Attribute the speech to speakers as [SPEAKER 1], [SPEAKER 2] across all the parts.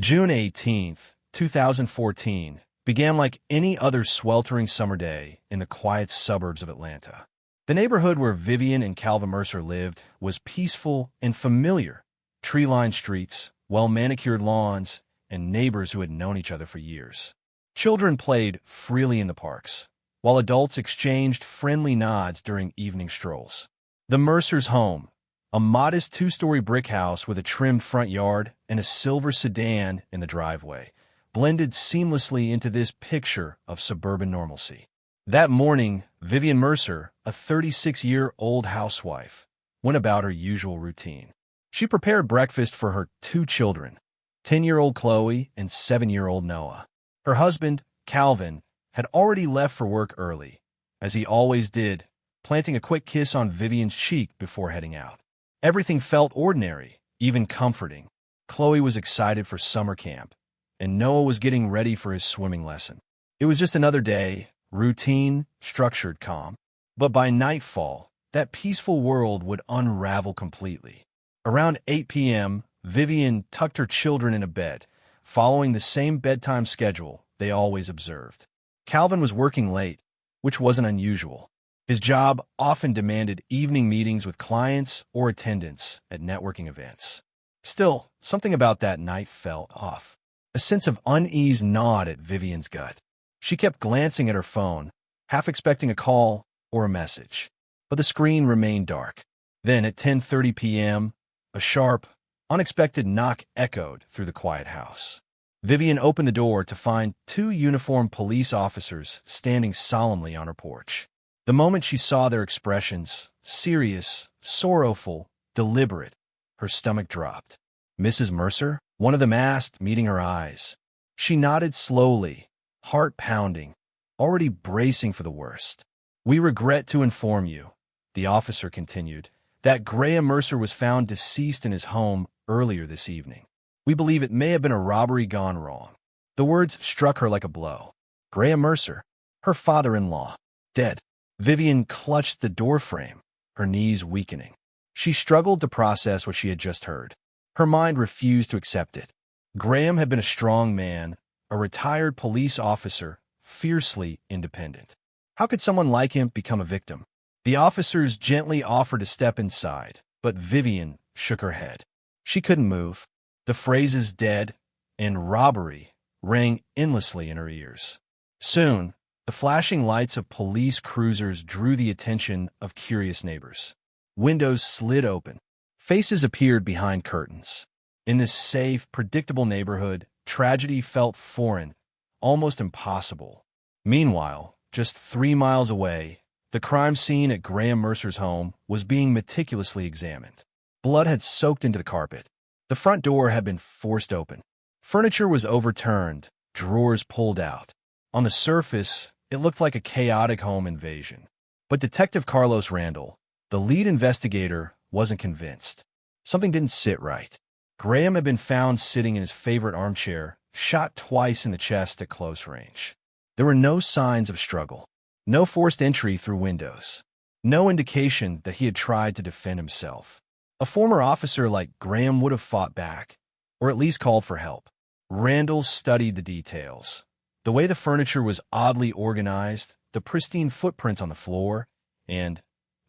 [SPEAKER 1] June 18th, 2014, began like any other sweltering summer day in the quiet suburbs of Atlanta. The neighborhood where Vivian and Calvin Mercer lived was peaceful and familiar. Tree-lined streets, well-manicured lawns, and neighbors who had known each other for years. Children played freely in the parks, while adults exchanged friendly nods during evening strolls. The Mercers' home, a modest two-story brick house with a trimmed front yard and a silver sedan in the driveway, blended seamlessly into this picture of suburban normalcy. That morning, Vivian Mercer, a 36-year-old housewife, went about her usual routine. She prepared breakfast for her two children, 10-year-old Chloe and 7-year-old Noah. Her husband, Calvin, had already left for work early, as he always did, planting a quick kiss on Vivian's cheek before heading out. Everything felt ordinary, even comforting. Chloe was excited for summer camp, and Noah was getting ready for his swimming lesson. It was just another day, routine, structured, calm. But by nightfall, that peaceful world would unravel completely. Around 8 p.m., Vivian tucked her children in a bed, following the same bedtime schedule they always observed. Calvin was working late, which wasn't unusual. His job often demanded evening meetings with clients or attendance at networking events. Still, something about that night felt off. A sense of unease gnawed at Vivian's gut. She kept glancing at her phone, half expecting a call or a message. But the screen remained dark. Then, at 10:30 p.m., a sharp, unexpected knock echoed through the quiet house. Vivian opened the door to find two uniformed police officers standing solemnly on her porch. The moment she saw their expressions, serious, sorrowful, deliberate, her stomach dropped. "Mrs. Mercer?" One of them asked, meeting her eyes. She nodded slowly, heart pounding, already bracing for the worst. "We regret to inform you," the officer continued, "that Graham Mercer was found deceased in his home earlier this evening. We believe it may have been a robbery gone wrong." The words struck her like a blow. Graham Mercer, her father-in-law, dead. Vivian clutched the doorframe, her knees weakening. She struggled to process what she had just heard. Her mind refused to accept it. Graham had been a strong man, a retired police officer, fiercely independent. How could someone like him become a victim? The officers gently offered to step inside, but Vivian shook her head. She couldn't move. The phrases "dead" and "robbery" rang endlessly in her ears. Soon, the flashing lights of police cruisers drew the attention of curious neighbors. Windows slid open. Faces appeared behind curtains. In this safe, predictable neighborhood, tragedy felt foreign, almost impossible. Meanwhile, just 3 miles away, the crime scene at Graham Mercer's home was being meticulously examined. Blood had soaked into the carpet. The front door had been forced open. Furniture was overturned, drawers pulled out. On the surface, it looked like a chaotic home invasion. But Detective Carlos Randall, the lead investigator, wasn't convinced. Something didn't sit right. Graham had been found sitting in his favorite armchair, shot twice in the chest at close range. There were no signs of struggle, no forced entry through windows, no indication that he had tried to defend himself. A former officer like Graham would have fought back, or at least called for help. Randall studied the details. The way the furniture was oddly organized, the pristine footprints on the floor, and,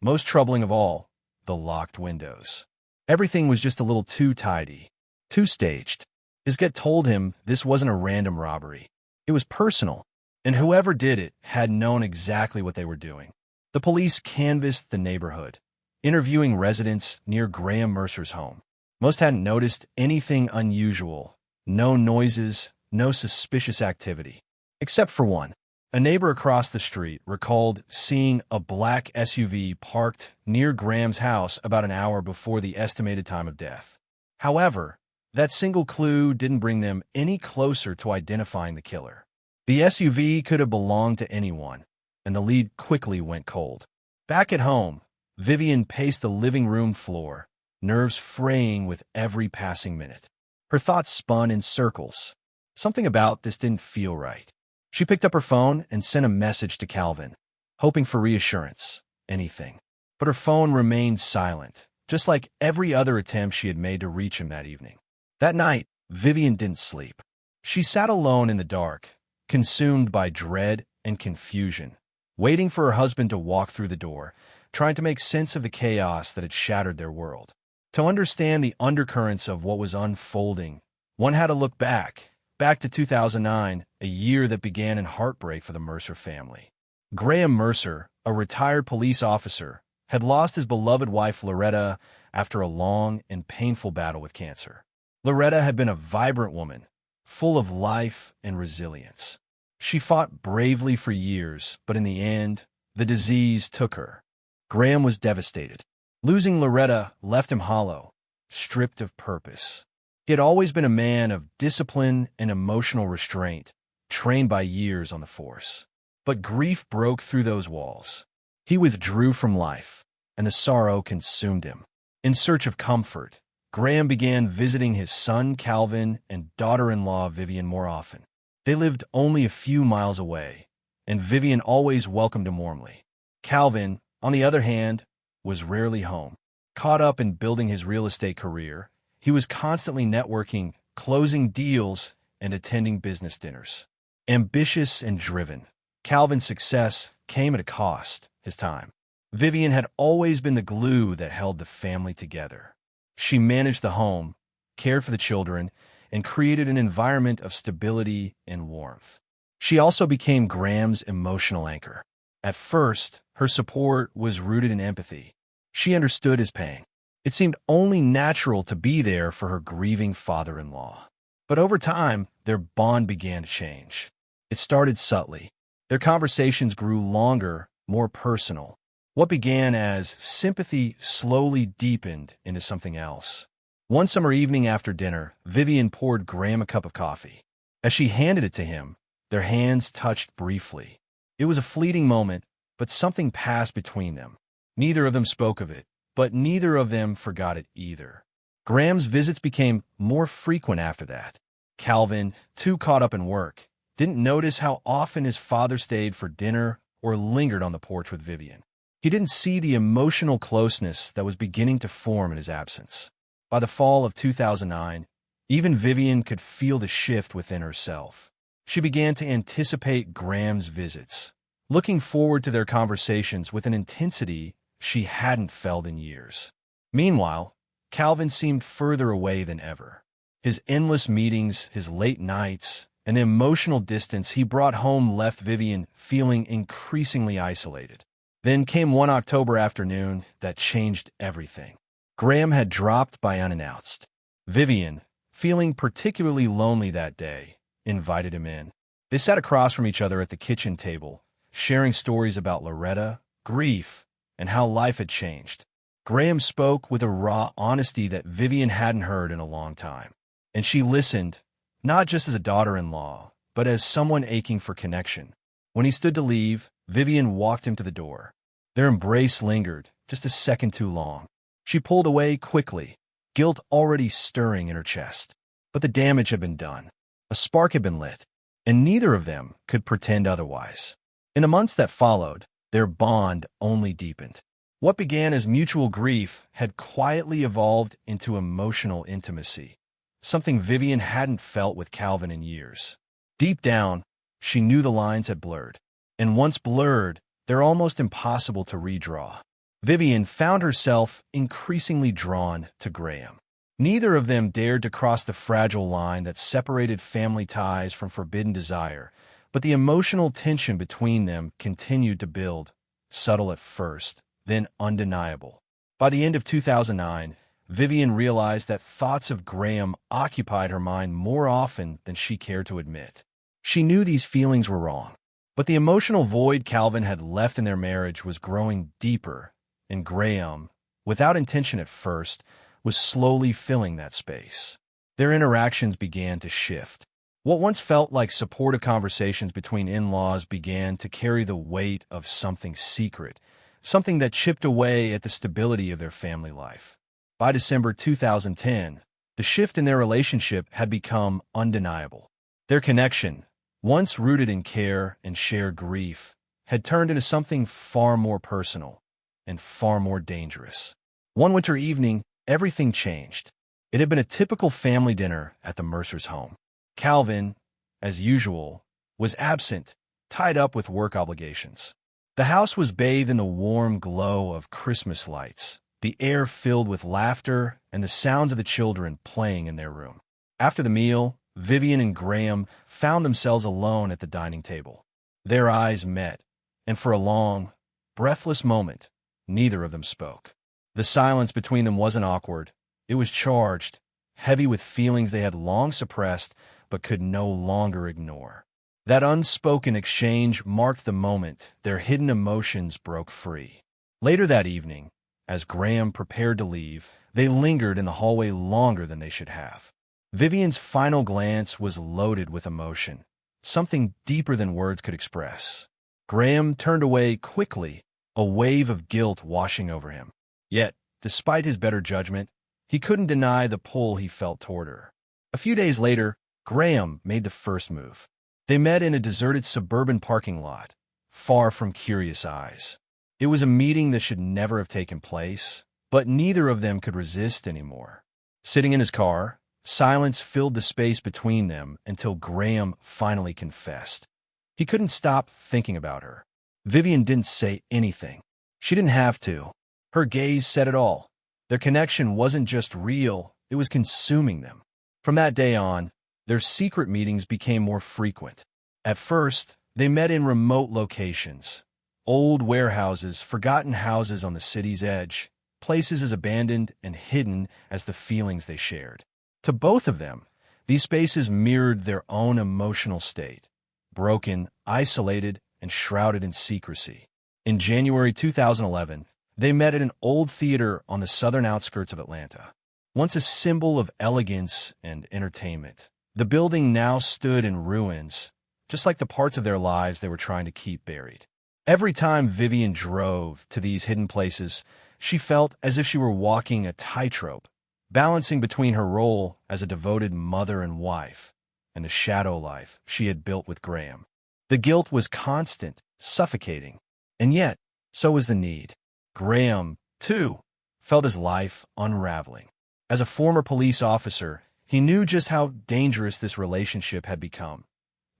[SPEAKER 1] most troubling of all, the locked windows. Everything was just a little too tidy, too staged. His gut told him this wasn't a random robbery. It was personal, and whoever did it had known exactly what they were doing. The police canvassed the neighborhood, interviewing residents near Graham Mercer's home. Most hadn't noticed anything unusual, no noises, no suspicious activity. Except for one. A neighbor across the street recalled seeing a black SUV parked near Graham's house about an hour before the estimated time of death. However, that single clue didn't bring them any closer to identifying the killer. The SUV could have belonged to anyone, and the lead quickly went cold. Back at home, Vivian paced the living room floor, nerves fraying with every passing minute. Her thoughts spun in circles. Something about this didn't feel right. She picked up her phone and sent a message to Calvin, hoping for reassurance, anything. But her phone remained silent, just like every other attempt she had made to reach him that evening. That night, Vivian didn't sleep. She sat alone in the dark, consumed by dread and confusion, waiting for her husband to walk through the door, trying to make sense of the chaos that had shattered their world. To understand the undercurrents of what was unfolding, one had to look back to 2009, a year that began in heartbreak for the Mercer family. Graham Mercer, a retired police officer, had lost his beloved wife Loretta after a long and painful battle with cancer. Loretta had been a vibrant woman, full of life and resilience. She fought bravely for years, but in the end, the disease took her. Graham was devastated. Losing Loretta left him hollow, stripped of purpose. He had always been a man of discipline and emotional restraint, trained by years on the force. But grief broke through those walls. He withdrew from life, and the sorrow consumed him. In search of comfort, Graham began visiting his son Calvin and daughter-in-law Vivian more often. They lived only a few miles away, and Vivian always welcomed him warmly. Calvin, on the other hand, was rarely home. Caught up in building his real estate career, he was constantly networking, closing deals, and attending business dinners. Ambitious and driven, Calvin's success came at a cost, his time. Vivian had always been the glue that held the family together. She managed the home, cared for the children, and created an environment of stability and warmth. She also became Graham's emotional anchor. At first, her support was rooted in empathy. She understood his pain. It seemed only natural to be there for her grieving father-in-law. But over time, their bond began to change. It started subtly. Their conversations grew longer, more personal. What began as sympathy slowly deepened into something else. One summer evening after dinner, Vivian poured Graham a cup of coffee. As she handed it to him, their hands touched briefly. It was a fleeting moment, but something passed between them. Neither of them spoke of it, but neither of them forgot it either. Graham's visits became more frequent after that. Calvin, too caught up in work, didn't notice how often his father stayed for dinner or lingered on the porch with Vivian. He didn't see the emotional closeness that was beginning to form in his absence. By the fall of 2009, even Vivian could feel the shift within herself. She began to anticipate Graham's visits, looking forward to their conversations with an intensity she hadn't felt in years. Meanwhile, Calvin seemed further away than ever. His endless meetings, his late nights, and the emotional distance he brought home left Vivian feeling increasingly isolated. Then came one October afternoon that changed everything. Graham had dropped by unannounced. Vivian, feeling particularly lonely that day, invited him in. They sat across from each other at the kitchen table, sharing stories about Loretta, grief, and how life had changed. Graham spoke with a raw honesty that Vivian hadn't heard in a long time. And she listened, not just as a daughter-in-law, but as someone aching for connection. When he stood to leave, Vivian walked him to the door. Their embrace lingered, just a second too long. She pulled away quickly, guilt already stirring in her chest. But the damage had been done. A spark had been lit, and neither of them could pretend otherwise. In the months that followed, their bond only deepened. What began as mutual grief had quietly evolved into emotional intimacy, something Vivian hadn't felt with Calvin in years. Deep down, she knew the lines had blurred. And once blurred, they're almost impossible to redraw. Vivian found herself increasingly drawn to Graham. Neither of them dared to cross the fragile line that separated family ties from forbidden desire, but the emotional tension between them continued to build, subtle at first, then undeniable. By the end of 2009, Vivian realized that thoughts of Graham occupied her mind more often than she cared to admit. She knew these feelings were wrong. But the emotional void Calvin had left in their marriage was growing deeper, and Graham, without intention at first, was slowly filling that space. Their interactions began to shift. What once felt like supportive conversations between in-laws began to carry the weight of something secret, something that chipped away at the stability of their family life. By December 2010, the shift in their relationship had become undeniable. Their connection, once rooted in care and shared grief, had turned into something far more personal and far more dangerous. One winter evening, everything changed. It had been a typical family dinner at the Mercer's home. Calvin, as usual, was absent, tied up with work obligations. The house was bathed in the warm glow of Christmas lights, the air filled with laughter and the sounds of the children playing in their room. After the meal, Vivian and Graham found themselves alone at the dining table. Their eyes met, and for a long, breathless moment, neither of them spoke. The silence between them wasn't awkward. It was charged, heavy with feelings they had long suppressed but could no longer ignore. That unspoken exchange marked the moment their hidden emotions broke free. Later that evening, as Graham prepared to leave, they lingered in the hallway longer than they should have. Vivian's final glance was loaded with emotion, something deeper than words could express. Graham turned away quickly, a wave of guilt washing over him. Yet, despite his better judgment, he couldn't deny the pull he felt toward her. A few days later, Graham made the first move. They met in a deserted suburban parking lot, far from curious eyes. It was a meeting that should never have taken place, but neither of them could resist anymore. Sitting in his car, silence filled the space between them until Graham finally confessed. He couldn't stop thinking about her. Vivian didn't say anything. She didn't have to. Her gaze said it all. Their connection wasn't just real, it was consuming them. From that day on, their secret meetings became more frequent. At first, they met in remote locations. Old warehouses, forgotten houses on the city's edge, places as abandoned and hidden as the feelings they shared. To both of them, these spaces mirrored their own emotional state, broken, isolated, and shrouded in secrecy. In January 2011, they met at an old theater on the southern outskirts of Atlanta. Once a symbol of elegance and entertainment, the building now stood in ruins, just like the parts of their lives they were trying to keep buried. Every time Vivian drove to these hidden places, she felt as if she were walking a tightrope, balancing between her role as a devoted mother and wife and the shadow life she had built with Graham. The guilt was constant, suffocating, and yet, so was the need. Graham, too, felt his life unraveling. As a former police officer, he knew just how dangerous this relationship had become,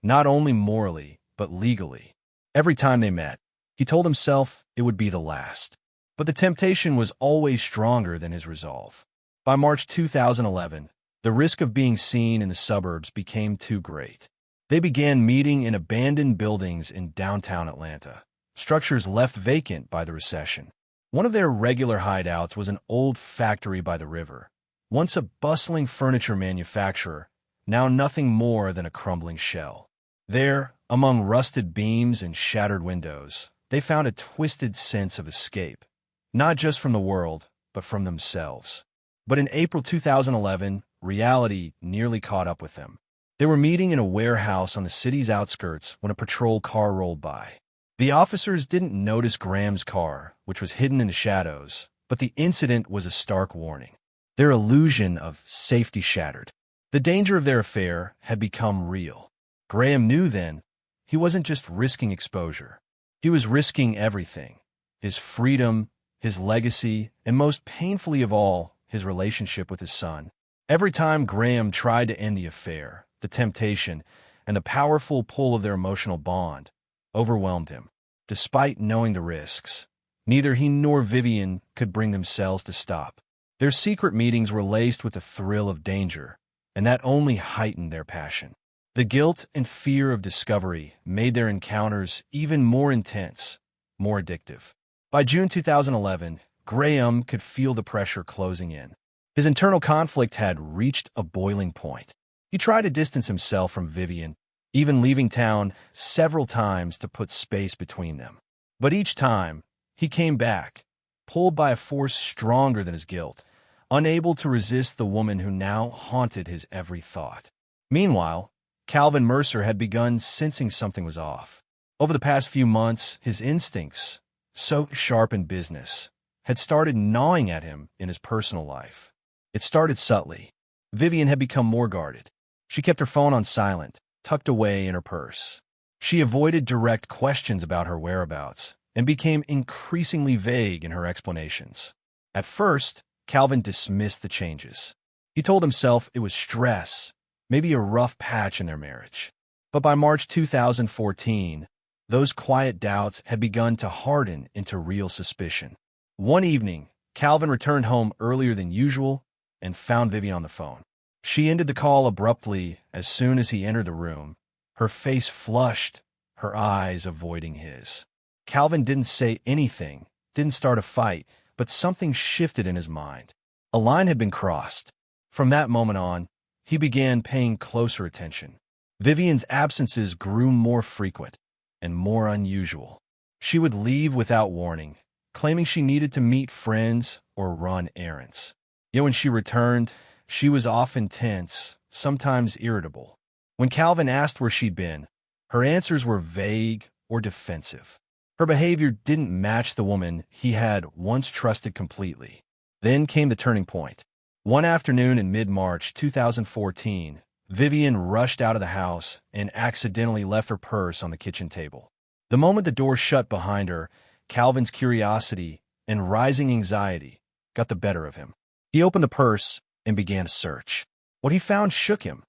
[SPEAKER 1] not only morally, but legally. Every time they met, he told himself it would be the last. But the temptation was always stronger than his resolve. By March 2011, the risk of being seen in the suburbs became too great. They began meeting in abandoned buildings in downtown Atlanta, structures left vacant by the recession. One of their regular hideouts was an old factory by the river, once a bustling furniture manufacturer, now nothing more than a crumbling shell. There, among rusted beams and shattered windows, they found a twisted sense of escape, not just from the world, but from themselves. But in April 2011, reality nearly caught up with them. They were meeting in a warehouse on the city's outskirts when a patrol car rolled by. The officers didn't notice Graham's car, which was hidden in the shadows, but the incident was a stark warning. Their illusion of safety shattered. The danger of their affair had become real. Graham knew then he wasn't just risking exposure. He was risking everything: his freedom, his legacy, and most painfully of all, his relationship with his son. Every time Graham tried to end the affair, the temptation and the powerful pull of their emotional bond overwhelmed him. Despite knowing the risks, neither he nor Vivian could bring themselves to stop. Their secret meetings were laced with the thrill of danger, and that only heightened their passion. The guilt and fear of discovery made their encounters even more intense, more addictive. By June 2011, Graham could feel the pressure closing in. His internal conflict had reached a boiling point. He tried to distance himself from Vivian, even leaving town several times to put space between them. But each time, he came back, pulled by a force stronger than his guilt, unable to resist the woman who now haunted his every thought. Meanwhile, Calvin Mercer had begun sensing something was off. Over the past few months, his instincts, so sharp in business, had started gnawing at him in his personal life. It started subtly. Vivian had become more guarded. She kept her phone on silent, tucked away in her purse. She avoided direct questions about her whereabouts and became increasingly vague in her explanations. At first, Calvin dismissed the changes. He told himself it was stress, maybe a rough patch in their marriage. But by March 2014, those quiet doubts had begun to harden into real suspicion. One evening, Calvin returned home earlier than usual and found Vivian on the phone. She ended the call abruptly as soon as he entered the room, her face flushed, her eyes avoiding his. Calvin didn't say anything, didn't start a fight, but something shifted in his mind. A line had been crossed. From that moment on, he began paying closer attention. Vivian's absences grew more frequent and more unusual. She would leave without warning, claiming she needed to meet friends or run errands. Yet when she returned, she was often tense, sometimes irritable. When Calvin asked where she'd been, her answers were vague or defensive. Her behavior didn't match the woman he had once trusted completely. Then came the turning point. One afternoon in mid-March 2014, Vivian rushed out of the house and accidentally left her purse on the kitchen table. The moment the door shut behind her, Calvin's curiosity and rising anxiety got the better of him. He opened the purse and began a search. What he found shook him.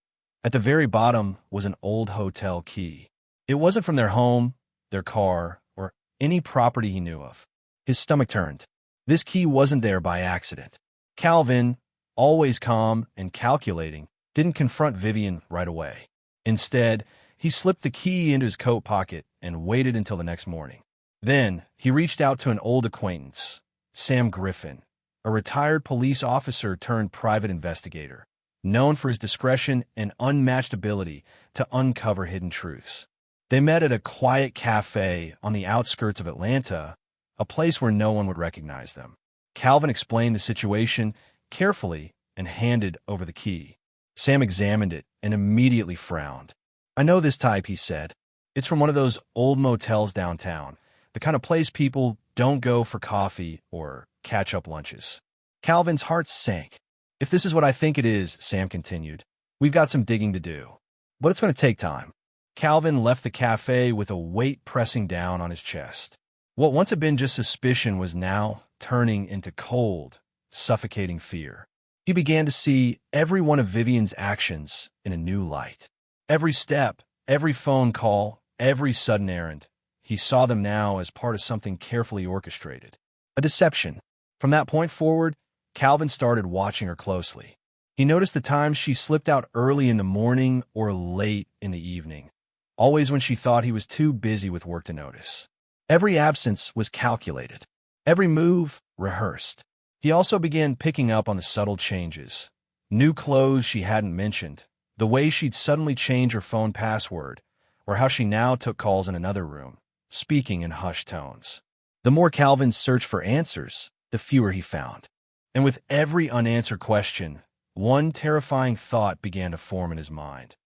[SPEAKER 1] At the very bottom was an old hotel key. It wasn't from their home, their car, or any property he knew of. His stomach turned. This key wasn't there by accident. Calvin, always calm and calculating, didn't confront Vivian right away. Instead, he slipped the key into his coat pocket and waited until the next morning. Then, he reached out to an old acquaintance, Sam Griffin, a retired police officer turned private investigator, known for his discretion and unmatched ability to uncover hidden truths. They met at a quiet cafe on the outskirts of Atlanta, a place where no one would recognize them. Calvin explained the situation carefully and handed over the key. Sam examined it and immediately frowned. "I know this type," he said. "It's from one of those old motels downtown, the kind of place people don't go for coffee or catch-up lunches." Calvin's heart sank. "If this is what I think it is," Sam continued, "we've got some digging to do. But it's going to take time." Calvin left the cafe with a weight pressing down on his chest. What once had been just suspicion was now turning into cold, suffocating fear. He began to see every one of Vivian's actions in a new light. Every step, every phone call, every sudden errand. He saw them now as part of something carefully orchestrated. A deception. From that point forward, Calvin started watching her closely. He noticed the times she slipped out early in the morning or late in the evening, always when she thought he was too busy with work to notice. Every absence was calculated, every move rehearsed. He also began picking up on the subtle changes. New clothes she hadn't mentioned, the way she'd suddenly change her phone password, or how she now took calls in another room, speaking in hushed tones. The more Calvin searched for answers, the fewer he found. And with every unanswered question, one terrifying thought began to form in his mind.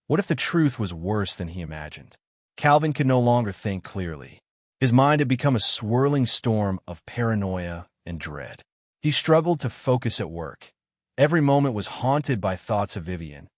[SPEAKER 1] What if the truth was worse than he imagined? Calvin could no longer think clearly. His mind had become a swirling storm of paranoia and dread. He struggled to focus at work. Every moment was haunted by thoughts of Vivian,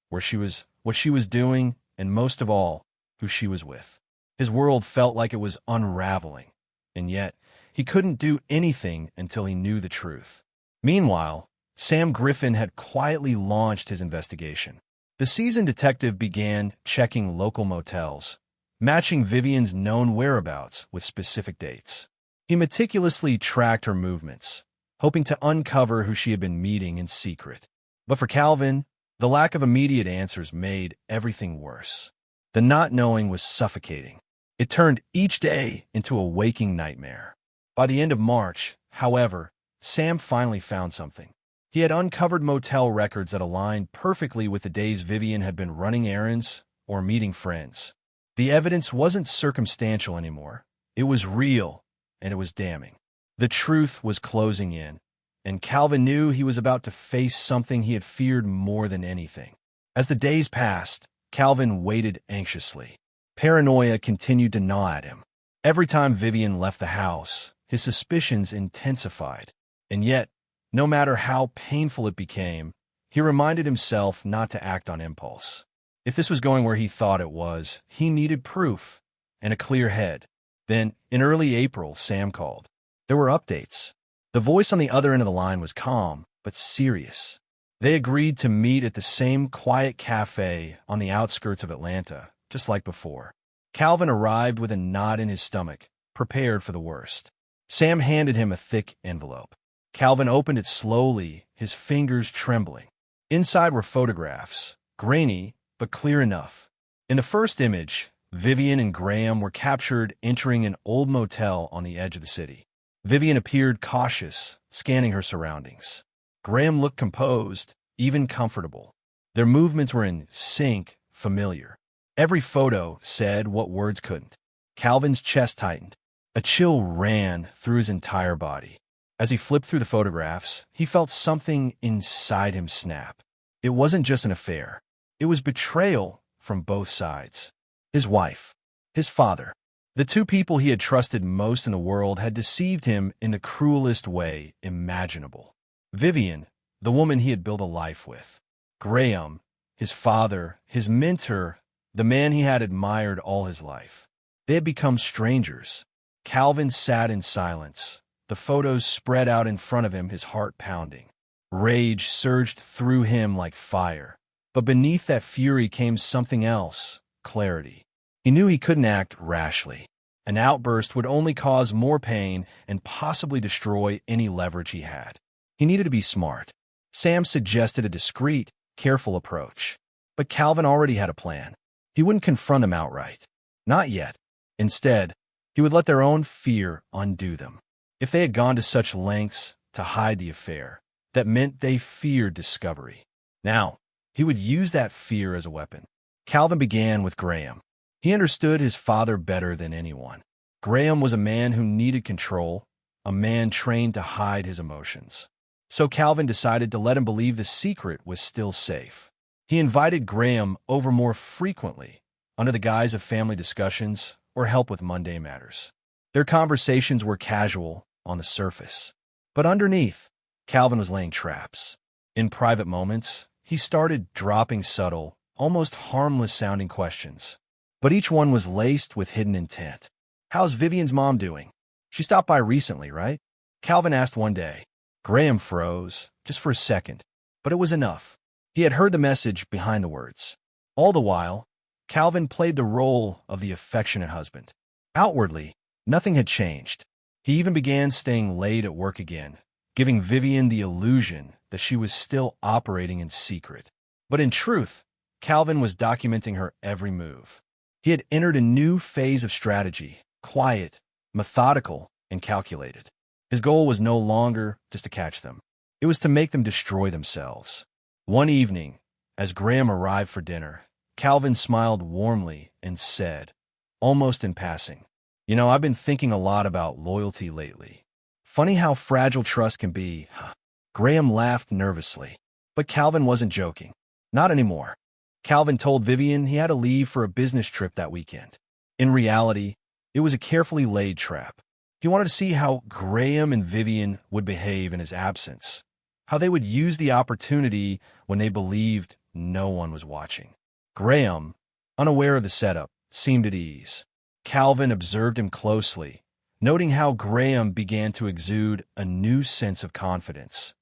[SPEAKER 1] where she was, what she was doing, and most of all, who she was with. His world felt like it was unraveling, and yet he couldn't do anything until he knew the truth. Meanwhile, Sam Griffin had quietly launched his investigation. The seasoned detective began checking local motels, matching Vivian's known whereabouts with specific dates. He meticulously tracked her movements, hoping to uncover who she had been meeting in secret. But for Calvin, the lack of immediate answers made everything worse. The not knowing was suffocating. It turned each day into a waking nightmare. By the end of March, however, Sam finally found something. He had uncovered motel records that aligned perfectly with the days Vivian had been running errands or meeting friends. The evidence wasn't circumstantial anymore. It was real, and it was damning. The truth was closing in, and Calvin knew he was about to face something he had feared more than anything. As the days passed, Calvin waited anxiously. Paranoia continued to gnaw at him. Every time Vivian left the house, his suspicions intensified. And yet, no matter how painful it became, he reminded himself not to act on impulse. If this was going where he thought it was, he needed proof and a clear head. Then, in early April, Sam called. There were updates. The voice on the other end of the line was calm, but serious. They agreed to meet at the same quiet cafe on the outskirts of Atlanta, just like before. Calvin arrived with a knot in his stomach, prepared for the worst. Sam handed him a thick envelope. Calvin opened it slowly, his fingers trembling. Inside were photographs, grainy but clear enough. In the first image, Vivian and Graham were captured entering an old motel on the edge of the city. Vivian appeared cautious, scanning her surroundings. Graham looked composed, even comfortable. Their movements were in sync, familiar. Every photo said what words couldn't. Calvin's chest tightened. A chill ran through his entire body. As he flipped through the photographs, he felt something inside him snap. It wasn't just an affair. It was betrayal from both sides. His wife, his father, the two people he had trusted most in the world had deceived him in the cruelest way imaginable. Vivian, the woman he had built a life with. Graham, his father, his mentor, the man he had admired all his life. They had become strangers. Calvin sat in silence, the photos spread out in front of him, his heart pounding. Rage surged through him like fire. But beneath that fury came something else, clarity. He knew he couldn't act rashly. An outburst would only cause more pain and possibly destroy any leverage he had. He needed to be smart. Sam suggested a discreet, careful approach. But Calvin already had a plan. He wouldn't confront them outright. Not yet. Instead, he would let their own fear undo them. If they had gone to such lengths to hide the affair, that meant they feared discovery. Now, he would use that fear as a weapon. Calvin began with Graham. He understood his father better than anyone. Graham was a man who needed control, a man trained to hide his emotions. So Calvin decided to let him believe the secret was still safe. He invited Graham over more frequently, under the guise of family discussions or help with mundane matters. Their conversations were casual on the surface. But underneath, Calvin was laying traps. In private moments, he started dropping subtle, almost harmless-sounding questions. But each one was laced with hidden intent. "How's Vivian's mom doing? She stopped by recently, right?" Calvin asked one day. Graham froze, just for a second, but it was enough. He had heard the message behind the words. All the while, Calvin played the role of the affectionate husband. Outwardly, nothing had changed. He even began staying late at work again, giving Vivian the illusion that she was still operating in secret. But in truth, Calvin was documenting her every move. He had entered a new phase of strategy, quiet, methodical, and calculated. His goal was no longer just to catch them. It was to make them destroy themselves. One evening, as Graham arrived for dinner, Calvin smiled warmly and said, almost in passing, I've been thinking a lot about loyalty lately. Funny how fragile trust can be, huh?" Graham laughed nervously. But Calvin wasn't joking. Not anymore. Calvin told Vivian he had to leave for a business trip that weekend. In reality, it was a carefully laid trap. He wanted to see how Graham and Vivian would behave in his absence, how they would use the opportunity when they believed no one was watching. Graham, unaware of the setup, seemed at ease. Calvin observed him closely, noting how Graham began to exude a new sense of confidence,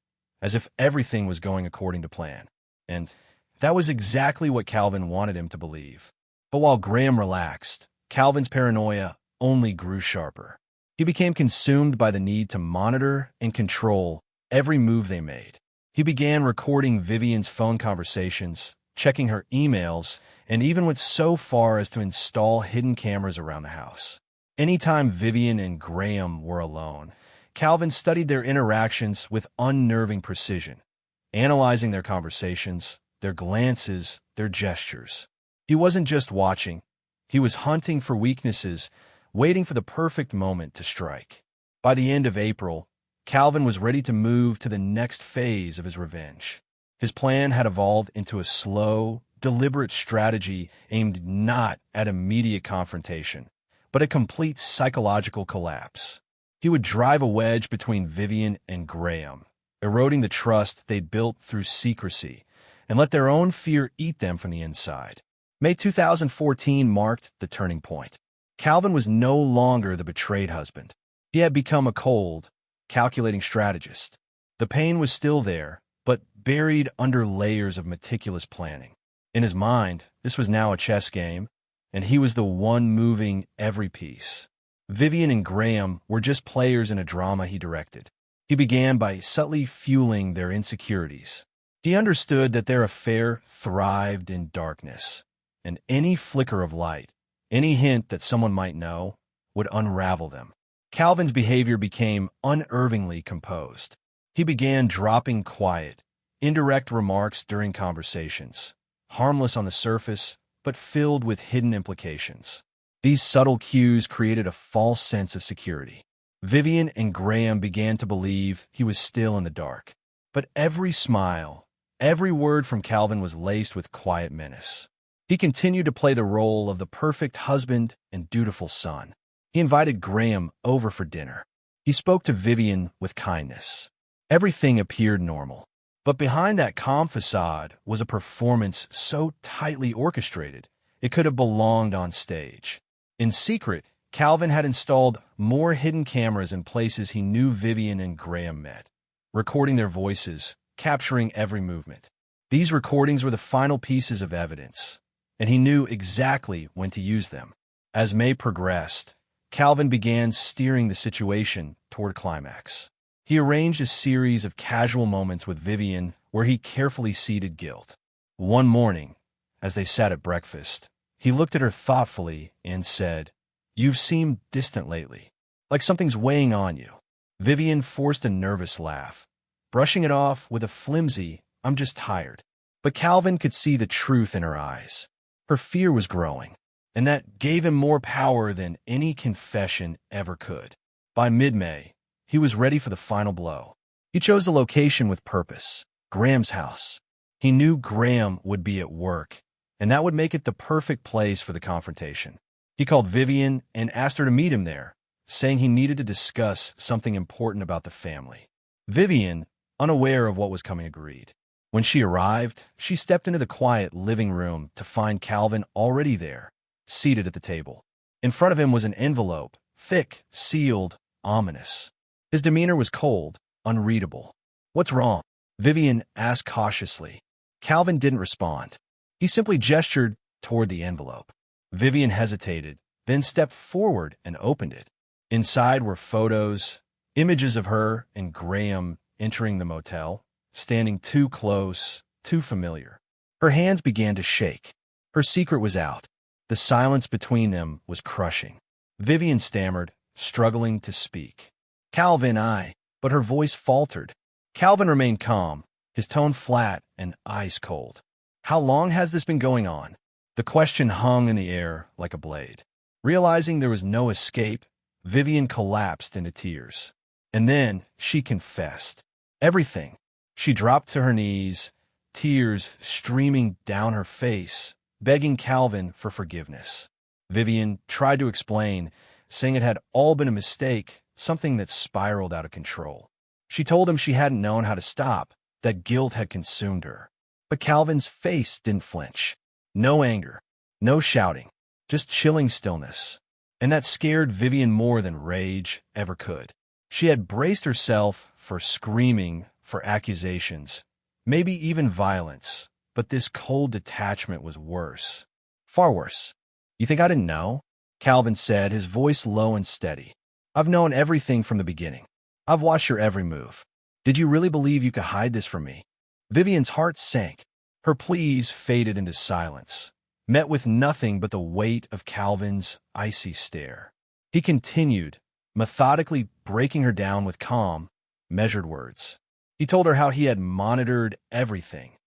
[SPEAKER 1] as if everything was going according to plan. And that was exactly what Calvin wanted him to believe. But while Graham relaxed, Calvin's paranoia only grew sharper. He became consumed by the need to monitor and control every move they made. He began recording Vivian's phone conversations, checking her emails, and even went so far as to install hidden cameras around the house. Anytime Vivian and Graham were alone, Calvin studied their interactions with unnerving precision, analyzing their conversations, their glances, their gestures. He wasn't just watching. He was hunting for weaknesses, waiting for the perfect moment to strike. By the end of April, Calvin was ready to move to the next phase of his revenge. His plan had evolved into a slow, deliberate strategy aimed not at immediate confrontation, but a complete psychological collapse. He would drive a wedge between Vivian and Graham, eroding the trust they'd built through secrecy, and let their own fear eat them from the inside. May 2014 marked the turning point. Calvin was no longer the betrayed husband. He had become a cold, calculating strategist. The pain was still there, but buried under layers of meticulous planning. In his mind, this was now a chess game, and he was the one moving every piece. Vivian and Graham were just players in a drama he directed. He began by subtly fueling their insecurities. He understood that their affair thrived in darkness, and any flicker of light, any hint that someone might know, would unravel them. Calvin's behavior became unervingly composed. He began dropping quiet, indirect remarks during conversations, harmless on the surface, but filled with hidden implications. These subtle cues created a false sense of security. Vivian and Graham began to believe he was still in the dark. But every smile, every word from Calvin was laced with quiet menace. He continued to play the role of the perfect husband and dutiful son. He invited Graham over for dinner. He spoke to Vivian with kindness. Everything appeared normal. But behind that calm facade was a performance so tightly orchestrated, it could have belonged on stage. In secret, Calvin had installed more hidden cameras in places he knew Vivian and Graham met, recording their voices, capturing every movement. These recordings were the final pieces of evidence, and he knew exactly when to use them. As May progressed, Calvin began steering the situation toward climax. He arranged a series of casual moments with Vivian where he carefully seeded guilt. One morning, as they sat at breakfast, he looked at her thoughtfully and said, "You've seemed distant lately, like something's weighing on you." Vivian forced a nervous laugh, brushing it off with a flimsy, "I'm just tired." But Calvin could see the truth in her eyes. Her fear was growing, and that gave him more power than any confession ever could. By mid-May, he was ready for the final blow. He chose a location with purpose, Graham's house. He knew Graham would be at work, and that would make it the perfect place for the confrontation. He called Vivian and asked her to meet him there, saying he needed to discuss something important about the family. Vivian, unaware of what was coming, agreed. When she arrived, she stepped into the quiet living room to find Calvin already there, seated at the table. In front of him was an envelope, thick, sealed, ominous. His demeanor was cold, unreadable. "What's wrong?" Vivian asked cautiously. Calvin didn't respond. He simply gestured toward the envelope. Vivian hesitated, then stepped forward and opened it. Inside were photos, images of her and Graham entering the motel, standing too close, too familiar. Her hands began to shake. Her secret was out. The silence between them was crushing. Vivian stammered, struggling to speak. "Calvin, But her voice faltered. Calvin remained calm, his tone flat and ice cold. "How long has this been going on?" The question hung in the air like a blade. Realizing there was no escape, Vivian collapsed into tears. And then she confessed. Everything. She dropped to her knees, tears streaming down her face, begging Calvin for forgiveness. Vivian tried to explain, saying it had all been a mistake, something that spiraled out of control. She told him she hadn't known how to stop, that guilt had consumed her. But Calvin's face didn't flinch. No anger, no shouting, just chilling stillness. And that scared Vivian more than rage ever could. She had braced herself for screaming, for accusations, maybe even violence, but this cold detachment was worse. Far worse. "You think I didn't know?" Calvin said, his voice low and steady. "I've known everything from the beginning. I've watched your every move. Did you really believe you could hide this from me?" Vivian's heart sank. Her pleas faded into silence, met with nothing but the weight of Calvin's icy stare. He continued, methodically breaking her down with calm, measured words. He told her how he had monitored everything,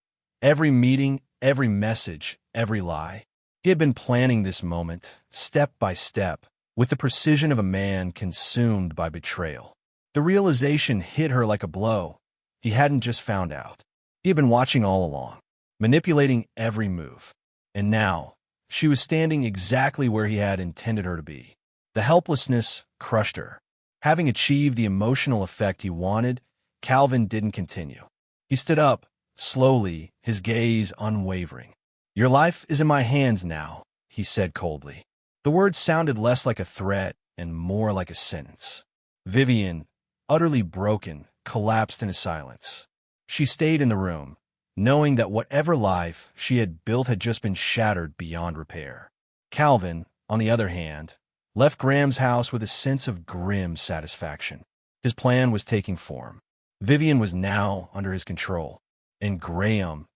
[SPEAKER 1] every meeting, every message, every lie. He had been planning this moment, step by step, with the precision of a man consumed by betrayal. The realization hit her like a blow. He hadn't just found out. He had been watching all along, manipulating every move. And now, she was standing exactly where he had intended her to be. The helplessness crushed her. Having achieved the emotional effect he wanted, Calvin didn't continue. He stood up, slowly, his gaze unwavering. "Your life is in my hands now," he said coldly. The words sounded less like a threat and more like a sentence. Vivian, utterly broken, collapsed into silence. She stayed in the room, knowing that whatever life she had built had just been shattered beyond repair. Calvin, on the other hand, left Graham's house with a sense of grim satisfaction. His plan was taking form. Vivian was now under his control, and Graham,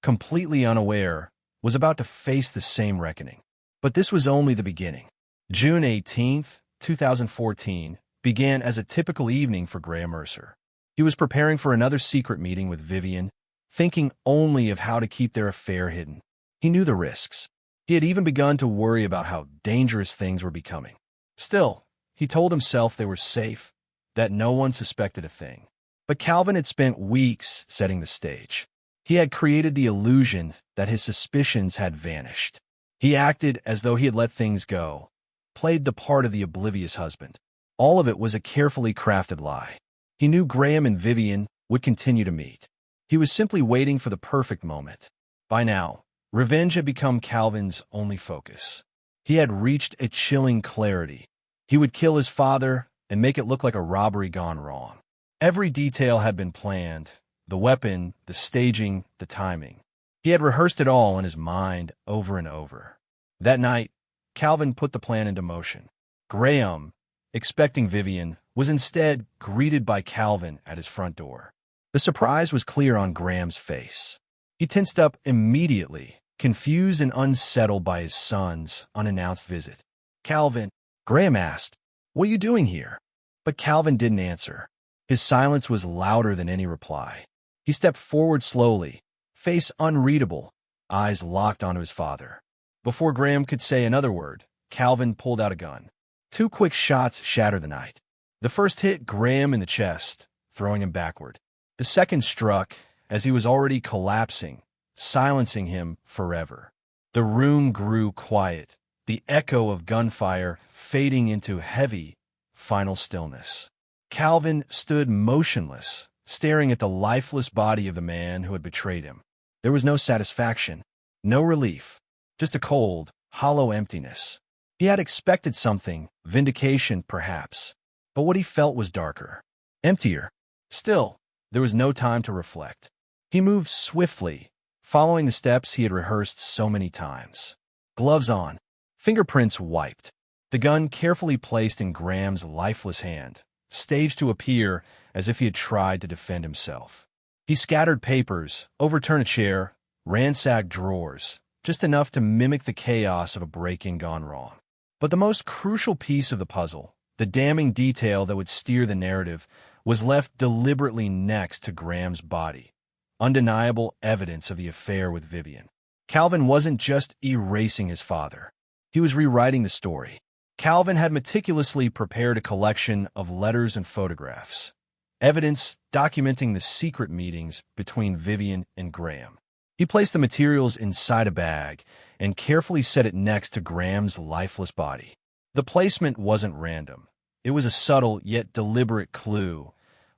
[SPEAKER 1] completely unaware, was about to face the same reckoning. But this was only the beginning. June 18th, 2014, began as a typical evening for Graham Mercer. He was preparing for another secret meeting with Vivian, thinking only of how to keep their affair hidden. He knew the risks. He had even begun to worry about how dangerous things were becoming. Still, he told himself they were safe, that no one suspected a thing. But Calvin had spent weeks setting the stage. He had created the illusion that his suspicions had vanished. He acted as though he had let things go, played the part of the oblivious husband. All of it was a carefully crafted lie. He knew Graham and Vivian would continue to meet. He was simply waiting for the perfect moment. By now, revenge had become Calvin's only focus. He had reached a chilling clarity. He would kill his father and make it look like a robbery gone wrong. Every detail had been planned, the weapon, the staging, the timing. He had rehearsed it all in his mind over and over. That night, Calvin put the plan into motion. Graham, expecting Vivian, was instead greeted by Calvin at his front door. The surprise was clear on Graham's face. He tensed up immediately, confused and unsettled by his son's unannounced visit. "Calvin," Graham asked, "what are you doing here?" But Calvin didn't answer. His silence was louder than any reply. He stepped forward slowly, face unreadable, eyes locked onto his father. Before Graham could say another word, Calvin pulled out a gun. 2 quick shots shattered the night. The first hit Graham in the chest, throwing him backward. The second struck as he was already collapsing, silencing him forever. The room grew quiet, the echo of gunfire fading into heavy, final stillness. Calvin stood motionless, staring at the lifeless body of the man who had betrayed him. There was no satisfaction, no relief, just a cold, hollow emptiness. He had expected something, vindication perhaps, but what he felt was darker, emptier. Still, there was no time to reflect. He moved swiftly, following the steps he had rehearsed so many times. Gloves on, fingerprints wiped, the gun carefully placed in Graham's lifeless hand, staged to appear as if he had tried to defend himself. He scattered papers, overturned a chair, ransacked drawers, just enough to mimic the chaos of a break-in gone wrong. But the most crucial piece of the puzzle, the damning detail that would steer the narrative, was left deliberately next to Graham's body. Undeniable evidence of the affair with Vivian. Calvin wasn't just erasing his father. He was rewriting the story. Calvin had meticulously prepared a collection of letters and photographs, evidence documenting the secret meetings between Vivian and Graham. He placed the materials inside a bag and carefully set it next to Graham's lifeless body. The placement wasn't random. It was a subtle yet deliberate clue,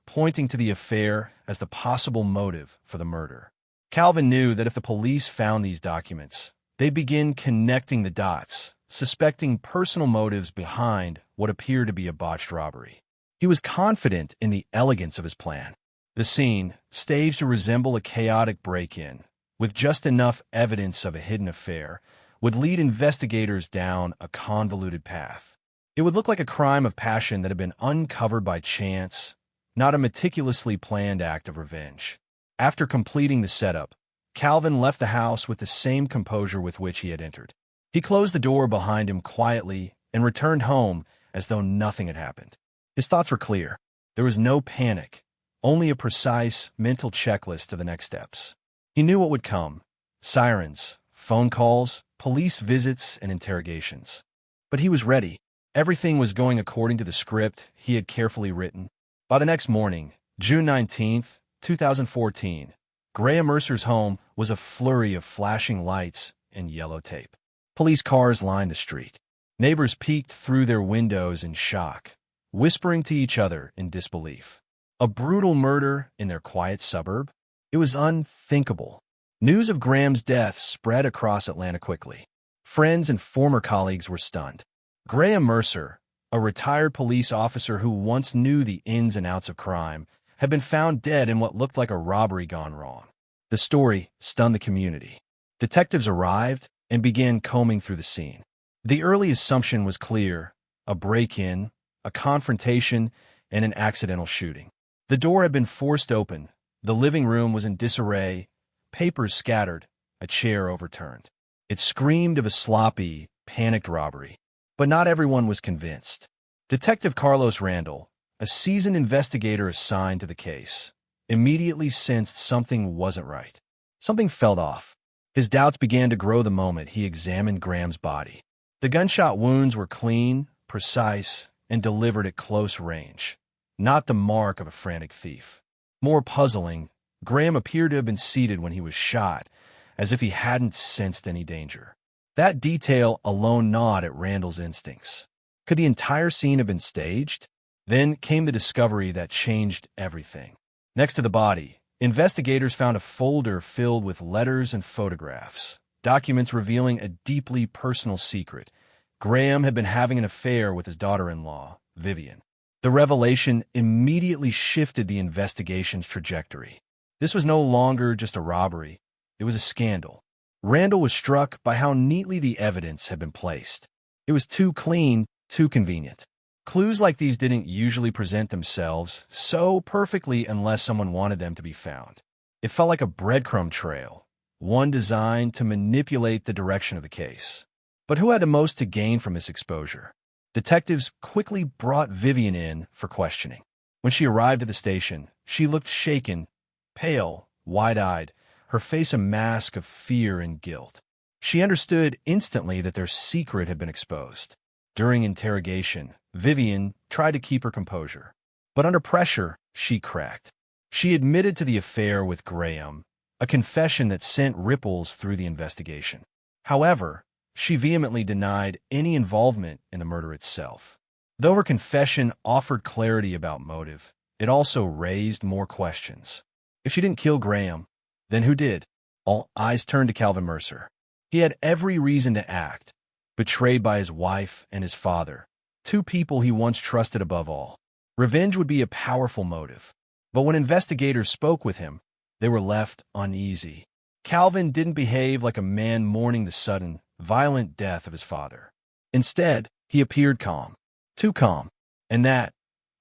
[SPEAKER 1] pointing to the affair as the possible motive for the murder. Calvin knew that if the police found these documents, they'd begin connecting the dots, suspecting personal motives behind what appeared to be a botched robbery. He was confident in the elegance of his plan. The scene, staged to resemble a chaotic break-in, with just enough evidence of a hidden affair, would lead investigators down a convoluted path. It would look like a crime of passion that had been uncovered by chance, not a meticulously planned act of revenge. After completing the setup, Calvin left the house with the same composure with which he had entered. He closed the door behind him quietly and returned home as though nothing had happened. His thoughts were clear. There was no panic, only a precise mental checklist to the next steps. He knew what would come: sirens, phone calls, police visits, and interrogations. But he was ready. Everything was going according to the script he had carefully written. By the next morning, June 19th, 2014, Graham Mercer's home was a flurry of flashing lights and yellow tape. Police cars lined the street. Neighbors peeked through their windows in shock, whispering to each other in disbelief. A brutal murder in their quiet suburb? It was unthinkable. News of Graham's death spread across Atlanta quickly. Friends and former colleagues were stunned. Graham Mercer, a retired police officer who once knew the ins and outs of crime, had been found dead in what looked like a robbery gone wrong. The story stunned the community. Detectives arrived and began combing through the scene. The early assumption was clear: a break-in, a confrontation, and an accidental shooting. The door had been forced open, the living room was in disarray, papers scattered, a chair overturned. It screamed of a sloppy, panicked robbery. But not everyone was convinced. Detective Carlos Randall, a seasoned investigator assigned to the case, immediately sensed something wasn't right. Something felt off. His doubts began to grow the moment he examined Graham's body. The gunshot wounds were clean, precise, and delivered at close range, not the mark of a frantic thief. More puzzling, Graham appeared to have been seated when he was shot, as if he hadn't sensed any danger. That detail alone gnawed at Randall's instincts. Could the entire scene have been staged? Then came the discovery that changed everything. Next to the body, investigators found a folder filled with letters and photographs, documents revealing a deeply personal secret. Graham had been having an affair with his daughter-in-law, Vivian. The revelation immediately shifted the investigation's trajectory. This was no longer just a robbery. It was a scandal. Randall was struck by how neatly the evidence had been placed. It was too clean, too convenient. Clues like these didn't usually present themselves so perfectly unless someone wanted them to be found. It felt like a breadcrumb trail, one designed to manipulate the direction of the case. But who had the most to gain from this exposure? Detectives quickly brought Vivian in for questioning. When she arrived at the station, she looked shaken, pale, wide-eyed, her face a mask of fear and guilt. She understood instantly that their secret had been exposed. During interrogation, Vivian tried to keep her composure. But under pressure, she cracked. She admitted to the affair with Graham, a confession that sent ripples through the investigation. However, she vehemently denied any involvement in the murder itself. Though her confession offered clarity about motive, it also raised more questions. If she didn't kill Graham, then who did? All eyes turned to Calvin Mercer. He had every reason to act, betrayed by his wife and his father, two people he once trusted above all. Revenge would be a powerful motive. But when investigators spoke with him, they were left uneasy. Calvin didn't behave like a man mourning the sudden, violent death of his father. Instead, he appeared calm, too calm, and that,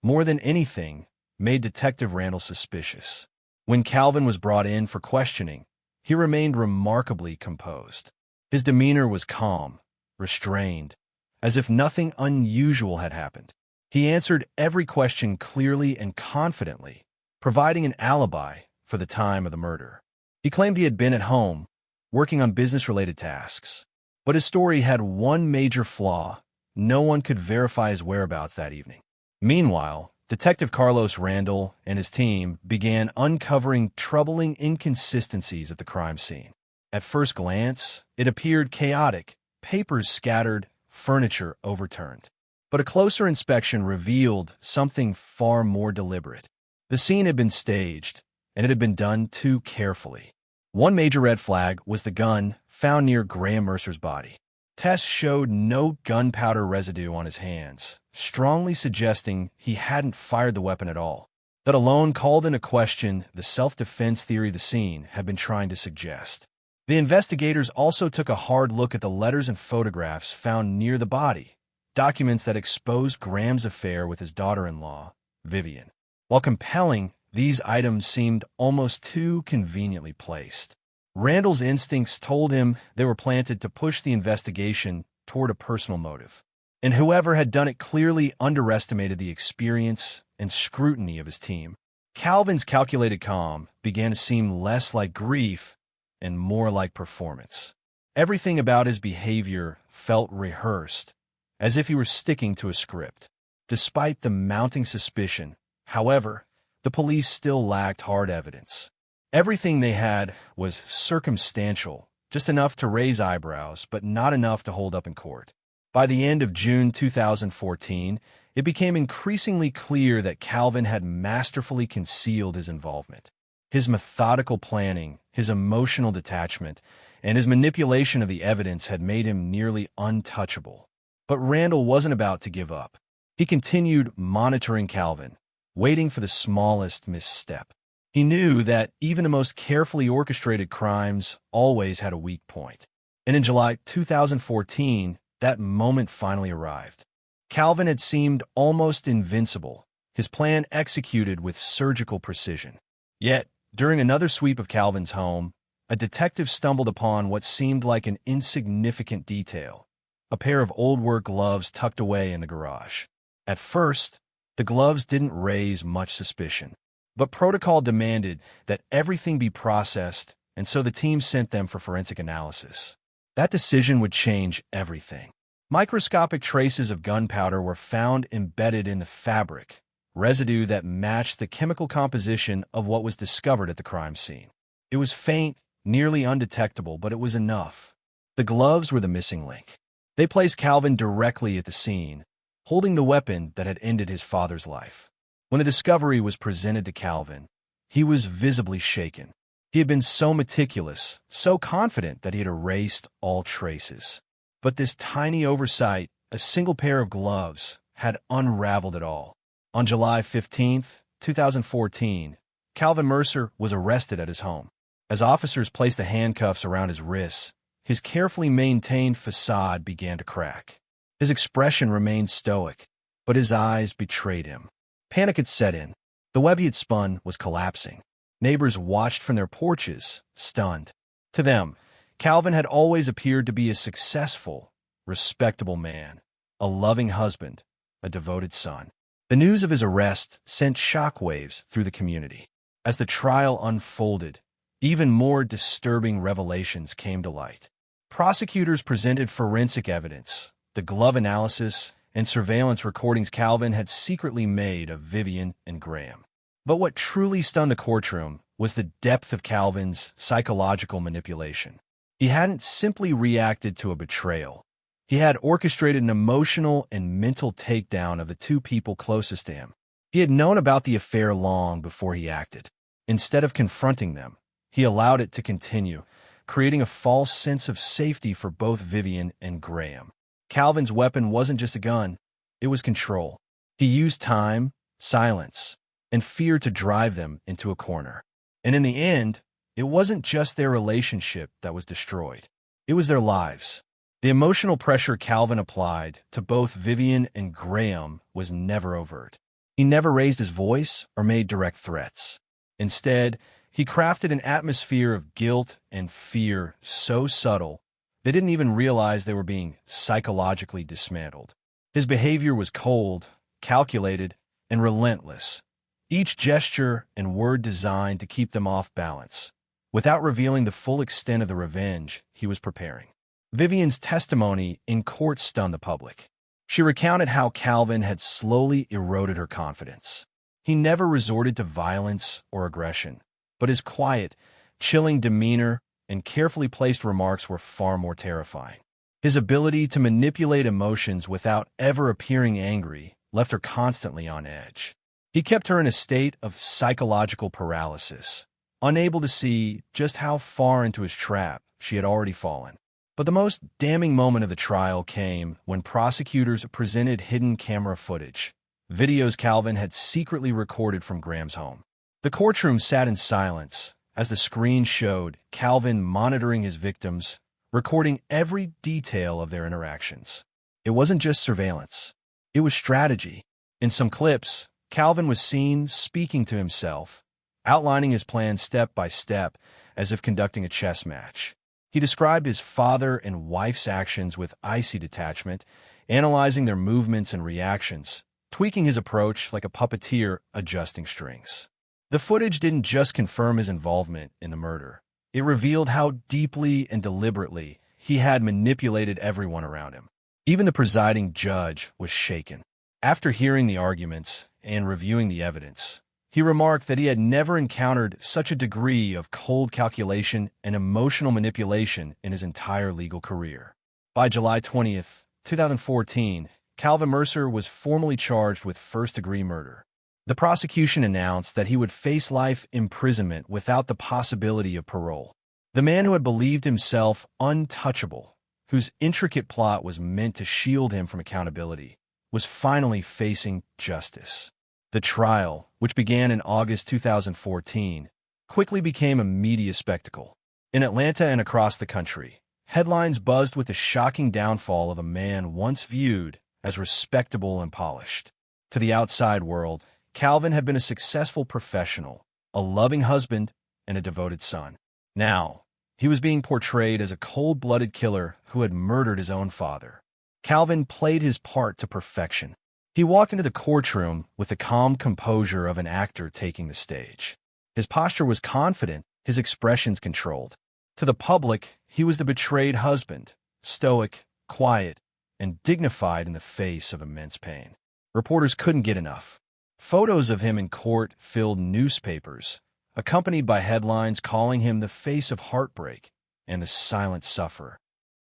[SPEAKER 1] more than anything, made Detective Randall suspicious. When Calvin was brought in for questioning, he remained remarkably composed. His demeanor was calm, restrained, as if nothing unusual had happened. He answered every question clearly and confidently, providing an alibi for the time of the murder. He claimed he had been at home, working on business-related tasks. But his story had one major flaw: no one could verify his whereabouts that evening. Meanwhile, Detective Carlos Randall and his team began uncovering troubling inconsistencies at the crime scene. At first glance, it appeared chaotic, papers scattered, furniture overturned. But a closer inspection revealed something far more deliberate. The scene had been staged, and it had been done too carefully. One major red flag was the gun found near Graham Mercer's body. Tests showed no gunpowder residue on his hands, strongly suggesting he hadn't fired the weapon at all. That alone called into question the self-defense theory the scene had been trying to suggest. The investigators also took a hard look at the letters and photographs found near the body, documents that exposed Graham's affair with his daughter-in-law, Vivian. While compelling, these items seemed almost too conveniently placed. Randall's instincts told him they were planted to push the investigation toward a personal motive. And whoever had done it clearly underestimated the experience and scrutiny of his team. Calvin's calculated calm began to seem less like grief and more like performance. Everything about his behavior felt rehearsed, as if he were sticking to a script. Despite the mounting suspicion, however, the police still lacked hard evidence. Everything they had was circumstantial, just enough to raise eyebrows, but not enough to hold up in court. By the end of June 2014, it became increasingly clear that Calvin had masterfully concealed his involvement. His methodical planning, his emotional detachment, and his manipulation of the evidence had made him nearly untouchable. But Randall wasn't about to give up. He continued monitoring Calvin, waiting for the smallest misstep. He knew that even the most carefully orchestrated crimes always had a weak point. And in July 2014, that moment finally arrived. Calvin had seemed almost invincible, his plan executed with surgical precision. Yet, during another sweep of Calvin's home, a detective stumbled upon what seemed like an insignificant detail, a pair of old work gloves tucked away in the garage. At first, the gloves didn't raise much suspicion, but protocol demanded that everything be processed, and so the team sent them for forensic analysis. That decision would change everything. Microscopic traces of gunpowder were found embedded in the fabric, residue that matched the chemical composition of what was discovered at the crime scene. It was faint, nearly undetectable, but it was enough. The gloves were the missing link. They placed Calvin directly at the scene, holding the weapon that had ended his father's life. When the discovery was presented to Calvin, he was visibly shaken. He had been so meticulous, so confident that he had erased all traces. But this tiny oversight, a single pair of gloves, had unraveled it all. On July 15, 2014, Calvin Mercer was arrested at his home. As officers placed the handcuffs around his wrists, his carefully maintained facade began to crack. His expression remained stoic, but his eyes betrayed him. Panic had set in. The web he had spun was collapsing. Neighbors watched from their porches, stunned. To them, Calvin had always appeared to be a successful, respectable man, a loving husband, a devoted son. The news of his arrest sent shockwaves through the community. As the trial unfolded, even more disturbing revelations came to light. Prosecutors presented forensic evidence, the glove analysis, and surveillance recordings Calvin had secretly made of Vivian and Graham. But what truly stunned the courtroom was the depth of Calvin's psychological manipulation. He hadn't simply reacted to a betrayal. He had orchestrated an emotional and mental takedown of the two people closest to him. He had known about the affair long before he acted. Instead of confronting them, he allowed it to continue, creating a false sense of safety for both Vivian and Graham. Calvin's weapon wasn't just a gun, it was control. He used time, silence, and fear to drive them into a corner. And in the end, it wasn't just their relationship that was destroyed. It was their lives. The emotional pressure Calvin applied to both Vivian and Graham was never overt. He never raised his voice or made direct threats. Instead, he crafted an atmosphere of guilt and fear so subtle they didn't even realize they were being psychologically dismantled. His behavior was cold, calculated, and relentless, each gesture and word designed to keep them off balance, without revealing the full extent of the revenge he was preparing. Vivian's testimony in court stunned the public. She recounted how Calvin had slowly eroded her confidence. He never resorted to violence or aggression, but his quiet, chilling demeanor and carefully placed remarks were far more terrifying. His ability to manipulate emotions without ever appearing angry left her constantly on edge. He kept her in a state of psychological paralysis, unable to see just how far into his trap she had already fallen. But the most damning moment of the trial came when prosecutors presented hidden camera footage, videos Calvin had secretly recorded from Graham's home. The courtroom sat in silence as the screen showed Calvin monitoring his victims, recording every detail of their interactions. It wasn't just surveillance. It was strategy. In some clips, Calvin was seen speaking to himself, outlining his plan step by step as if conducting a chess match. He described his father and wife's actions with icy detachment, analyzing their movements and reactions, tweaking his approach like a puppeteer adjusting strings. The footage didn't just confirm his involvement in the murder. It revealed how deeply and deliberately he had manipulated everyone around him. Even the presiding judge was shaken. After hearing the arguments and reviewing the evidence, he remarked that he had never encountered such a degree of cold calculation and emotional manipulation in his entire legal career. By July 20th, 2014, Calvin Mercer was formally charged with first-degree murder. The prosecution announced that he would face life imprisonment without the possibility of parole. The man who had believed himself untouchable, whose intricate plot was meant to shield him from accountability, was finally facing justice. The trial, which began in August 2014, quickly became a media spectacle. In Atlanta and across the country, headlines buzzed with the shocking downfall of a man once viewed as respectable and polished. To the outside world, Calvin had been a successful professional, a loving husband, and a devoted son. Now, he was being portrayed as a cold-blooded killer who had murdered his own father. Calvin played his part to perfection. He walked into the courtroom with the calm composure of an actor taking the stage. His posture was confident, his expressions controlled. To the public, he was the betrayed husband, stoic, quiet, and dignified in the face of immense pain. Reporters couldn't get enough. Photos of him in court filled newspapers, accompanied by headlines calling him the face of heartbreak and the silent sufferer.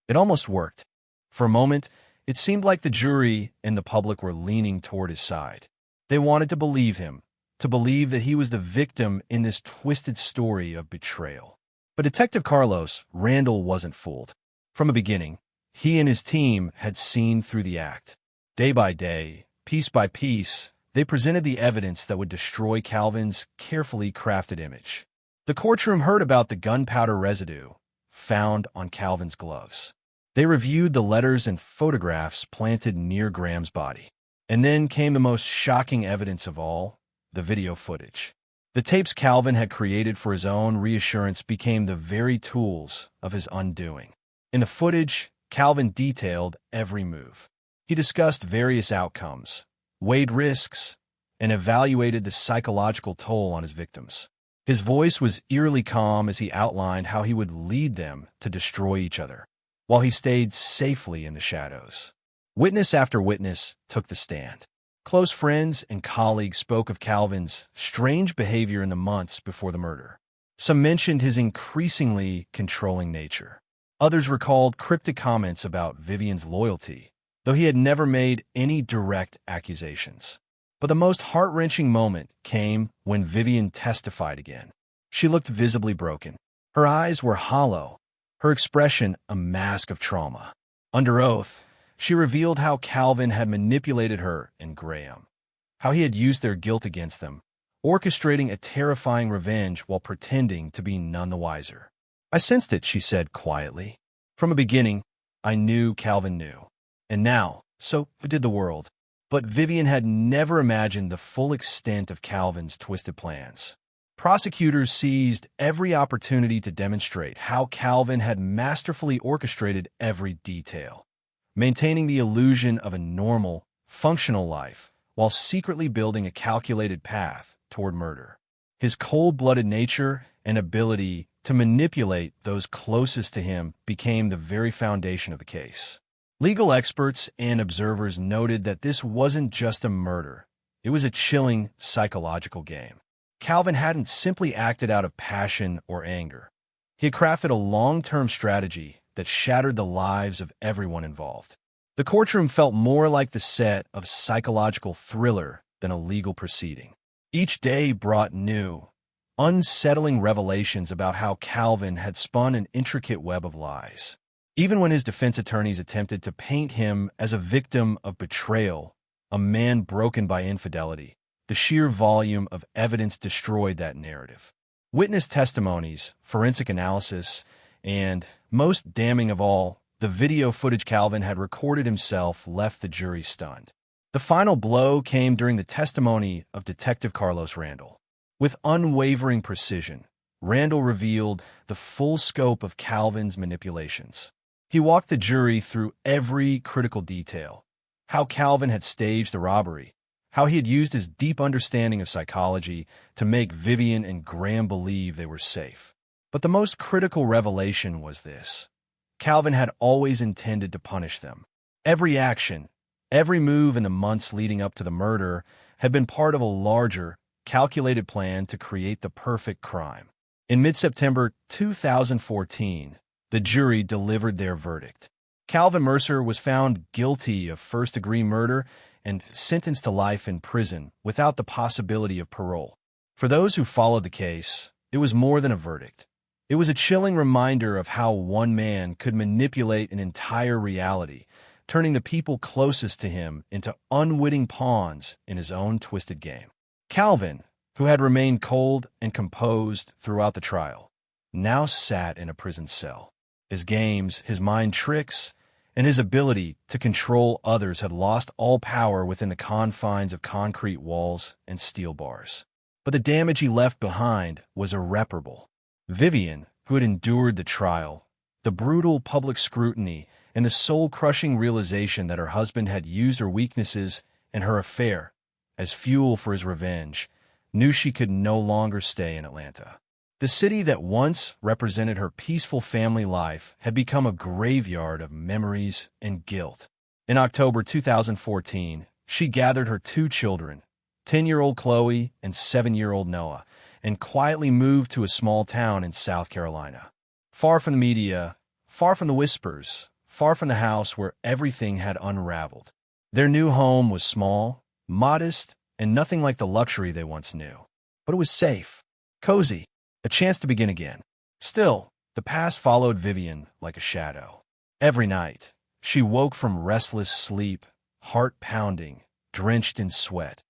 [SPEAKER 1] It almost worked. For a moment, it seemed like the jury and the public were leaning toward his side. They wanted to believe him, to believe that he was the victim in this twisted story of betrayal. But Detective Carlos Randall wasn't fooled. From the beginning, he and his team had seen through the act. Day by day, piece by piece, they presented the evidence that would destroy Calvin's carefully crafted image. The courtroom heard about the gunpowder residue found on Calvin's gloves. They reviewed the letters and photographs planted near Graham's body. And then came the most shocking evidence of all, the video footage. The tapes Calvin had created for his own reassurance became the very tools of his undoing. In the footage, Calvin detailed every move. He discussed various outcomes, weighed risks, and evaluated the psychological toll on his victims. His voice was eerily calm as he outlined how he would lead them to destroy each other, while he stayed safely in the shadows. Witness after witness took the stand. Close friends and colleagues spoke of Calvin's strange behavior in the months before the murder. Some mentioned his increasingly controlling nature. Others recalled cryptic comments about Vivian's loyalty, though he had never made any direct accusations. But the most heart-wrenching moment came when Vivian testified again. She looked visibly broken. Her eyes were hollow, her expression a mask of trauma. Under oath, she revealed how Calvin had manipulated her and Graham, how he had used their guilt against them, orchestrating a terrifying revenge while pretending to be none the wiser. "I sensed it," she said quietly. "From the beginning, I knew Calvin knew. And now, so did the world." But Vivian had never imagined the full extent of Calvin's twisted plans. Prosecutors seized every opportunity to demonstrate how Calvin had masterfully orchestrated every detail, maintaining the illusion of a normal, functional life while secretly building a calculated path toward murder. His cold-blooded nature and ability to manipulate those closest to him became the very foundation of the case. Legal experts and observers noted that this wasn't just a murder. It was a chilling psychological game. Calvin hadn't simply acted out of passion or anger. He had crafted a long-term strategy that shattered the lives of everyone involved. The courtroom felt more like the set of a psychological thriller than a legal proceeding. Each day brought new, unsettling revelations about how Calvin had spun an intricate web of lies. Even when his defense attorneys attempted to paint him as a victim of betrayal, a man broken by infidelity, the sheer volume of evidence destroyed that narrative. Witness testimonies, forensic analysis, and, most damning of all, the video footage Calvin had recorded himself left the jury stunned. The final blow came during the testimony of Detective Carlos Randall. With unwavering precision, Randall revealed the full scope of Calvin's manipulations. He walked the jury through every critical detail: how Calvin had staged the robbery, how he had used his deep understanding of psychology to make Vivian and Graham believe they were safe. But the most critical revelation was this: Calvin had always intended to punish them. Every action, every move in the months leading up to the murder had been part of a larger, calculated plan to create the perfect crime. In mid-September 2014, the jury delivered their verdict. Calvin Mercer was found guilty of first-degree murder and sentenced to life in prison without the possibility of parole. For those who followed the case, it was more than a verdict. It was a chilling reminder of how one man could manipulate an entire reality, turning the people closest to him into unwitting pawns in his own twisted game. Calvin, who had remained cold and composed throughout the trial, now sat in a prison cell. His games, his mind tricks, and his ability to control others had lost all power within the confines of concrete walls and steel bars. But the damage he left behind was irreparable. Vivian, who had endured the trial, the brutal public scrutiny, and the soul-crushing realization that her husband had used her weaknesses and her affair as fuel for his revenge, knew she could no longer stay in Atlanta. The city that once represented her peaceful family life had become a graveyard of memories and guilt. In October 2014, she gathered her two children, 10-year-old Chloe and 7-year-old Noah, and quietly moved to a small town in South Carolina. Far from the media, far from the whispers, far from the house where everything had unraveled. Their new home was small, modest, and nothing like the luxury they once knew. But it was safe, cozy, a chance to begin again. Still, the past followed Vivian like a shadow. Every night, she woke from restless sleep, heart pounding, drenched in sweat.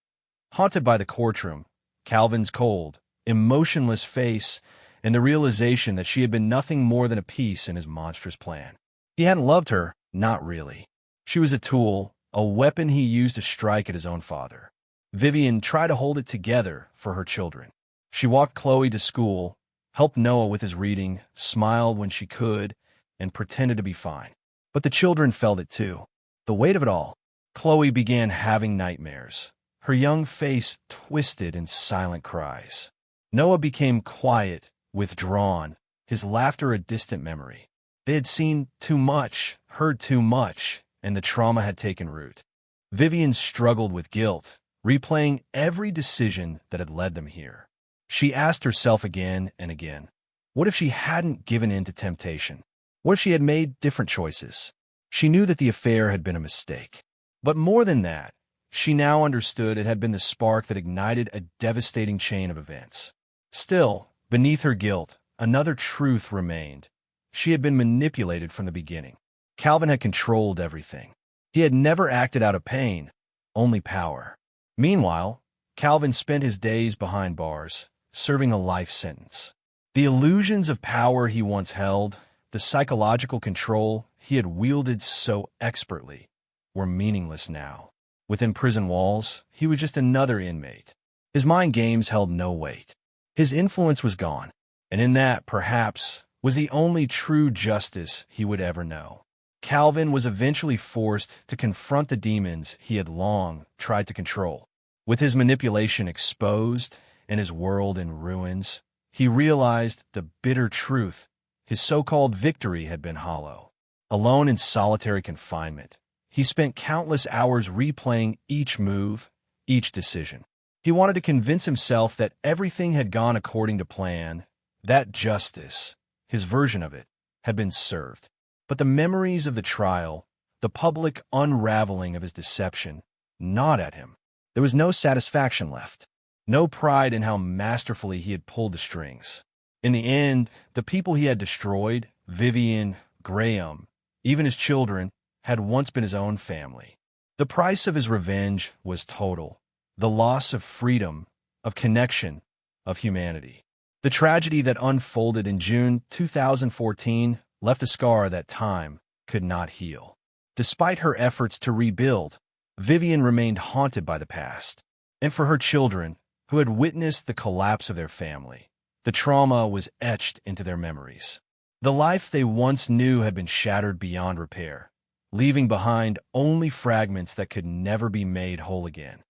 [SPEAKER 1] Haunted by the courtroom, Calvin's cold, emotionless face, and the realization that she had been nothing more than a piece in his monstrous plan. He hadn't loved her, not really. She was a tool, a weapon he used to strike at his own father. Vivian tried to hold it together for her children. She walked Chloe to school, helped Noah with his reading, smiled when she could, and pretended to be fine. But the children felt it too. The weight of it all. Chloe began having nightmares, her young face twisted in silent cries. Noah became quiet, withdrawn, his laughter a distant memory. They had seen too much, heard too much, and the trauma had taken root. Vivian struggled with guilt, replaying every decision that had led them here. She asked herself again and again, what if she hadn't given in to temptation? What if she had made different choices? She knew that the affair had been a mistake. But more than that, she now understood it had been the spark that ignited a devastating chain of events. Still, beneath her guilt, another truth remained. She had been manipulated from the beginning. Calvin had controlled everything. He had never acted out of pain, only power. Meanwhile, Calvin spent his days behind bars, serving a life sentence. The illusions of power he once held, the psychological control he had wielded so expertly, were meaningless now. Within prison walls, he was just another inmate. His mind games held no weight. His influence was gone, and in that, perhaps, was the only true justice he would ever know. Calvin was eventually forced to confront the demons he had long tried to control. With his manipulation exposed and his world in ruins, he realized the bitter truth. His so-called victory had been hollow. Alone in solitary confinement, he spent countless hours replaying each move, each decision. He wanted to convince himself that everything had gone according to plan, that justice, his version of it, had been served. But the memories of the trial, the public unraveling of his deception, gnawed at him. There was no satisfaction left, no pride in how masterfully he had pulled the strings. In the end, the people he had destroyed, Vivian, Graham, even his children, had once been his own family. The price of his revenge was total, the loss of freedom, of connection, of humanity. The tragedy that unfolded in June 2014 left a scar that time could not heal. Despite her efforts to rebuild, Vivian remained haunted by the past. And for her children, who had witnessed the collapse of their family, the trauma was etched into their memories. The life they once knew had been shattered beyond repair, leaving behind only fragments that could never be made whole again.